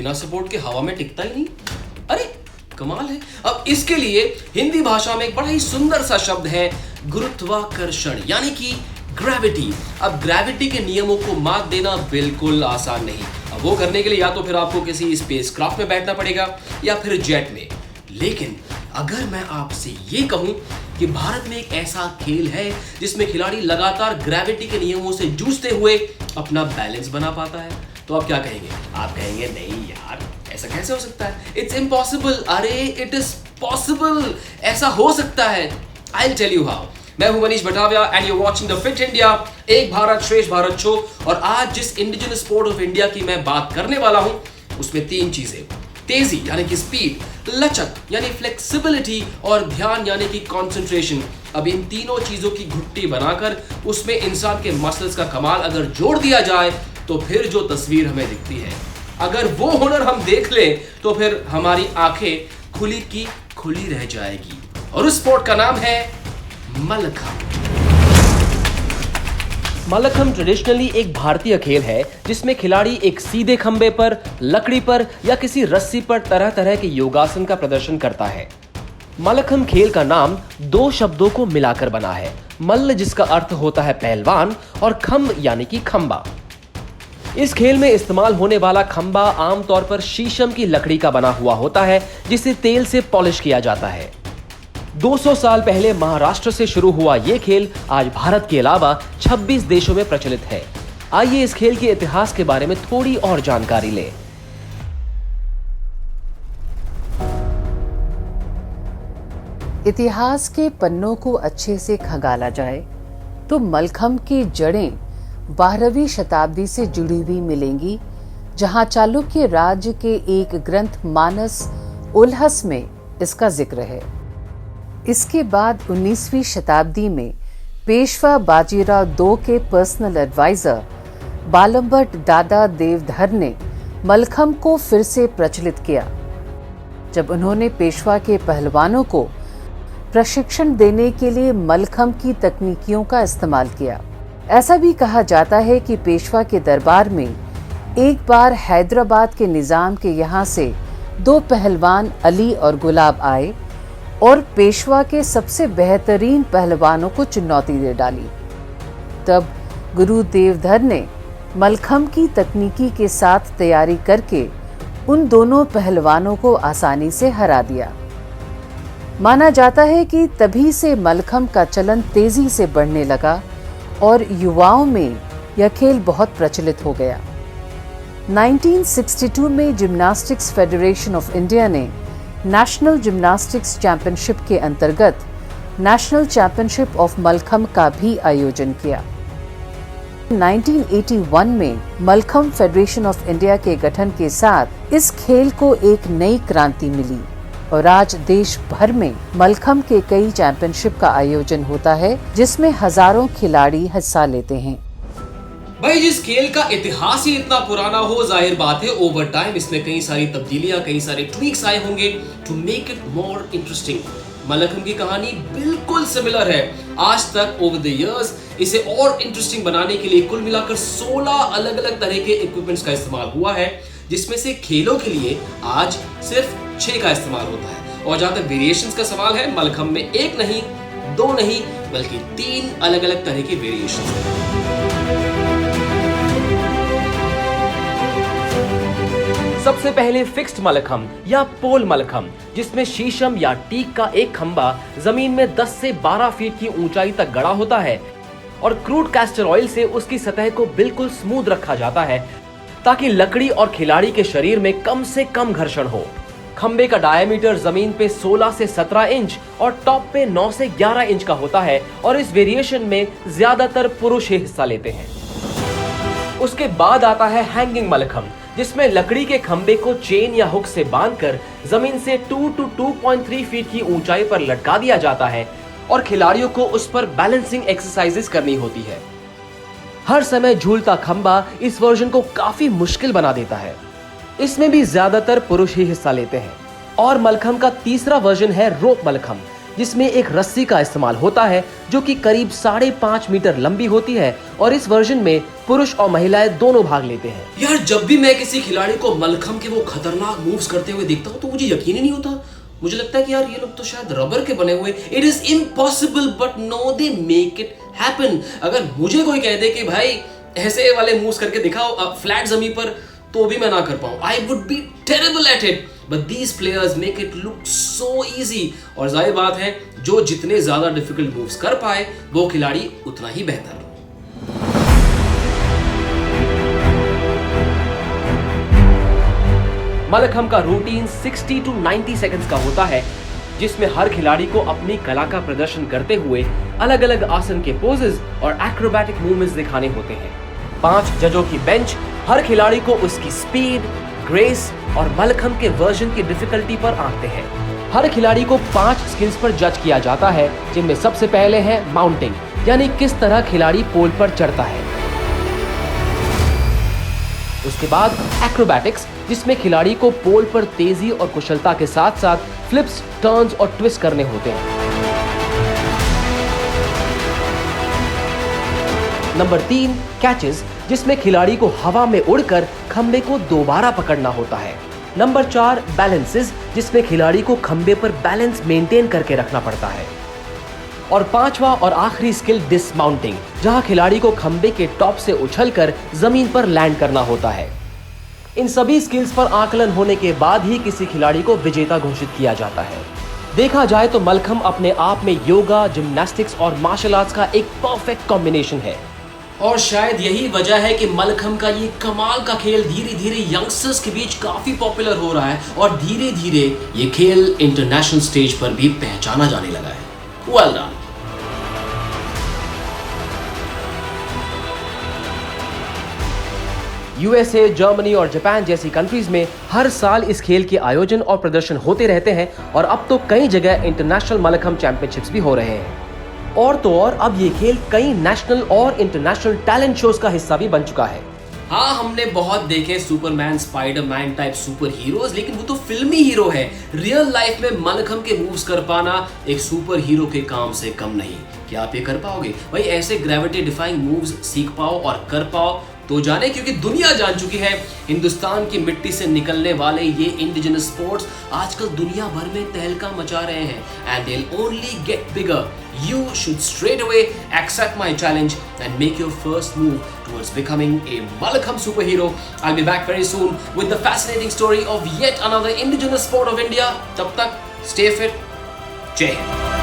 बिना सपोर्ट के हवा में टिकता ही नहीं। अरे कमाल है। अब इसके लिए हिंदी भाषा में एक बड़ा ही सुंदर सा शब्द है गुरुत्वाकर्षण, यानी कि ग्रेविटी। अब ग्रेविटी के नियमों को मात देना बिल्कुल आसान नहीं। अब वो करने के लिए या तो फिर आपको किसी स्पेसक्राफ्ट में बैठना पड़ेगा या फिर जेट में। लेकिन अगर मैं आपसे ये कहूं कि भारत में एक ऐसा खेल है जिसमें खिलाड़ी लगातार ग्रेविटी के नियमों से जूझते हुए अपना बैलेंस बना पाता है, तो आप क्या कहेंगे? आप कहेंगे नहीं यार, ऐसा कैसे हो सकता है? It's impossible. अरे इट इज पॉसिबल, ऐसा हो सकता है। I will tell you how. मैं हूं Manish Bhatavia and you watching the fit India, एक भारत श्रेष्ठ भारत शो। और आज जिस इंडिजिनस स्पोर्ट ऑफ इंडिया की मैं बात करने वाला हूं, उसमें 3 चीजें: तेजी यानी कि स्पीड, लचक यानी फ्लेक्सिबिलिटी और ध्यान यानी कि कंसंट्रेशन। अब इन तीनों चीजों की घुट्टी बनाकर उसमें इंसान के मसल्स का कमाल अगर जोड़ दिया जाए तो फिर जो तस्वीर हमें दिखती है, अगर वो हुनर हम देख लें तो फिर हमारी आंखें खुली की खुली रह जाएगी। और उस स्पोर्ट का नाम है मल्लखंब। मल्लखंब ट्रेडिशनली एक भारतीय खेल है जिसमें खिलाड़ी एक सीधे खंबे पर, लकड़ी पर या किसी रस्सी पर तरह तरह के योगासन का प्रदर्शन करता है। मल्लखंब खेल का नाम 2 शब्दों को मिलाकर बना है, मल्ल जिसका अर्थ होता है पहलवान और खंब यानी कि खंबा। इस खेल में इस्तेमाल होने वाला खंबा आमतौर पर शीशम की लकड़ी का बना हुआ होता है जिसे तेल से पॉलिश किया जाता है। 200 साल पहले महाराष्ट्र से शुरू हुआ यह खेल आज भारत के अलावा 26 देशों में प्रचलित है। आइए इस खेल के इतिहास के बारे में थोड़ी और जानकारी लें। इतिहास के पन्नों को अच्छे से खंगाला जाए तो मल्लखंब की जड़ें 12वीं शताब्दी से जुड़ी हुई मिलेंगी, जहां चालुक्य राज्य के एक ग्रंथ मानस उल्हस में इसका जिक्र है। इसके बाद 19वीं शताब्दी में पेशवा बाजीराव II के पर्सनल एडवाइजर बालमभट्ट दादा देवधर ने मल्लखंब को फिर से प्रचलित किया। जब उन्होंने पेशवा के पहलवानों को प्रशिक्षण देने के लिए मल्लखंब की तकनीकियों का इस्तेमाल किया। ऐसा भी कहा जाता है कि पेशवा के दरबार में एक बार हैदराबाद के निजाम के यहाँ से 2 पहलवान अली और गुलाब आए और पेशवा के सबसे बेहतरीन पहलवानों को चुनौती दे डाली। तब गुरु देवधर ने मल्लखंब की तकनीकी के साथ तैयारी करके उन दोनों पहलवानों को आसानी से हरा दिया। माना जाता है कि तभी से मल्लखंब का चलन तेजी से बढ़ने लगा और युवाओं में यह खेल बहुत प्रचलित हो गया। 1962 में जिम्नास्टिक्स फेडरेशन ऑफ इंडिया ने नेशनल जिम्नास्टिक्स चैंपियनशिप के अंतर्गत नेशनल चैंपियनशिप ऑफ मल्लखंब का भी आयोजन किया। 1981 में मल्लखंब फेडरेशन ऑफ इंडिया के गठन के साथ इस खेल को एक नई क्रांति मिली और आज देश भर में मल्लखंब के कई चैंपियनशिप का आयोजन होता है, जिसमें हजारों खिलाड़ी हिस्सा लेते हैं। भाई जिस खेल का इतिहास ही इतना पुराना हो, जाहिर बात है ओवर टाइम इसमें कई सारी तब्दीलियां, कई सारे ट्वीक्स आए होंगे to make it more interesting. Mallakhamb की कहानी बिल्कुल सिमिलर है। आज तक ओवर द इयर्स इसे और इंटरेस्टिंग बनाने के लिए कुल मिलाकर 16 अलग अलग तरह के इक्विपमेंट्स का इस्तेमाल हुआ है, जिसमें से खेलों के लिए आज सिर्फ 6 का इस्तेमाल होता है। और जहां तक वेरिएशंस का सवाल है, मल्लखंब में 1 नहीं, 2 नहीं, बल्कि 3 अलग अलग तरह के वेरिएशंस हैं। सबसे पहले फिक्स्ड मल्लखंब या पोल मल्लखंब, जिसमें शीशम या टीक का एक खंबा जमीन में 10 से 12 फीट की ऊंचाई तक गड़ा होता है और क्रूड कैस्टर ऑयल से उसकी सतह को बिल्कुल स्मूथ रखा जाता है ताकि लकड़ी और खिलाड़ी के शरीर में कम से कम घर्षण हो। खंबे का डायमीटर जमीन पे 16 से 17 इंच और टॉप पे 9 से 11 इंच का होता है और इस वेरिएशन में ज्यादातर पुरुष ही हिस्सा लेते हैं। उसके बाद आता है हैंगिंग मल्लखंब, जिसमें लकड़ी के खंबे को चेन या हुक से बांधकर जमीन से 2 to 2.3 फीट की ऊंचाई पर लटका दिया जाता है और खिलाड़ियों को उस पर बैलेंसिंग एक्सरसाइजेस करनी होती है। हर समय झूलता खंबा इस वर्जन को काफी मुश्किल बना देता है। इसमें भी ज्यादातर पुरुष ही हिस्सा लेते हैं। और मल्लखंब का तीसरा वर्जन है रोप मल्लखंब, जिसमें एक रस्सी का इस्तेमाल होता है जो कि करीब 5.5 मीटर लंबी होती है और इस वर्जन में पुरुष और महिलाएं दोनों भाग लेते हैं। यार जब भी मैं किसी खिलाड़ी को मलखम के वो खतरनाक मूव्स करते हुए देखता हूँ तो मुझे यकीन ही नहीं होता। मुझे लगता है कि यार ये लोग तो शायद रबर के बने हुए। It is impossible but no they make it happen. अगर मुझे कोई कह दे कि भाई ऐसे वाले मूव्स करके दिखाओ फ्लैट जमीन पर, तो भी मैं ना कर पाऊं। I would be terrible at it but these players make it look so easy. और जाहिर बात है जो जितने ज्यादा डिफिकल्ट मूव्स कर पाए वो खिलाड़ी उतना ही बेहतर। मलखम का रूटीन 60 to 90 सेकंड्स का होता है, जिसमें हर खिलाड़ी को अपनी कला का प्रदर्शन करते हुए अलग अलग आसन के पोजेस और एक्रोबैटिक मूवमेंट्स दिखाने होते हैं। 5 जजों की बेंच हर खिलाड़ी को उसकी स्पीड, ग्रेस और मलखम के वर्जन की डिफिकल्टी पर आंकते हैं। हर खिलाड़ी को 5 स्किल्स पर जज किया जाता है, जिनमें सबसे पहले है माउंटिंग, यानी किस तरह खिलाड़ी पोल पर चढ़ता है। उसके बाद एक्रोबैटिक्स, जिसमें खिलाड़ी को पोल पर तेजी और कुशलता के साथ साथ फ्लिप्स, टर्न्स और ट्विस्ट करने होते हैं। नंबर 3 कैचेस, जिसमें खिलाड़ी को हवा में उड़कर खंबे को दोबारा पकड़ना होता है। नंबर 4 बैलेंसेस, जिसमें खिलाड़ी को खंबे पर बैलेंस मेंटेन करके रखना पड़ता है। और 5वां और आखिरी स्किल डिसमाउंटिंग, जहां खिलाड़ी को खंबे के टॉप से उछलकर जमीन पर लैंड करना होता है। इन सभी स्किल्स पर आकलन होने के बाद ही किसी खिलाड़ी को विजेता घोषित किया जाता है। देखा जाए तो मलखम अपने आप में योगा, जिम्नास्टिक्स और मार्शल आर्ट्स का एक परफेक्ट कॉम्बिनेशन है। और शायद यही वजह है कि मलखम का ये कमाल का खेल धीरे धीरे यंगस्टर्स के बीच काफी पॉपुलर हो रहा है और धीरे धीरे ये खेल इंटरनेशनल स्टेज पर भी पहचाना जाने लगा है। Well done. यूएसए, जर्मनी और जापान जैसी कंट्रीज में हर साल इस खेल के आयोजन और प्रदर्शन होते रहते हैं और अब तो कई जगह इंटरनेशनल मलखम चैंपियनशिप्स भी हो रहे हैं। और तो और अब ये खेल कई नेशनल और इंटरनेशनल टैलेंट शोज का हिस्सा भी बन चुका है। हाँ, हमने बहुत देखे Superman, Spiderman type super heroes, लेकिन वो तो फिल्मी हीरो है। रियल लाइफ में मलखम के मूव्स कर पाना एक सुपर हीरो के काम से कम नहीं। क्या आप ये कर पाओगे? भाई ऐसे ग्रेविटी डिफाइंग मूव्स सीख पाओ और कर पाओ तो जाने, क्योंकि दुनिया जान चुकी है हिंदुस्तान की मिट्टी से निकलने वाले ये इंडिजिनस स्पोर्ट्स आजकल दुनिया भर में तहलका मचा रहे हैं and they will only get bigger. You should straight away accept my challenge and make your first move towards becoming a Mallakhamb superhero. I'll be back very soon with the fascinating story of yet another indigenous sport of India. तब तक stay fit. जय हिंद।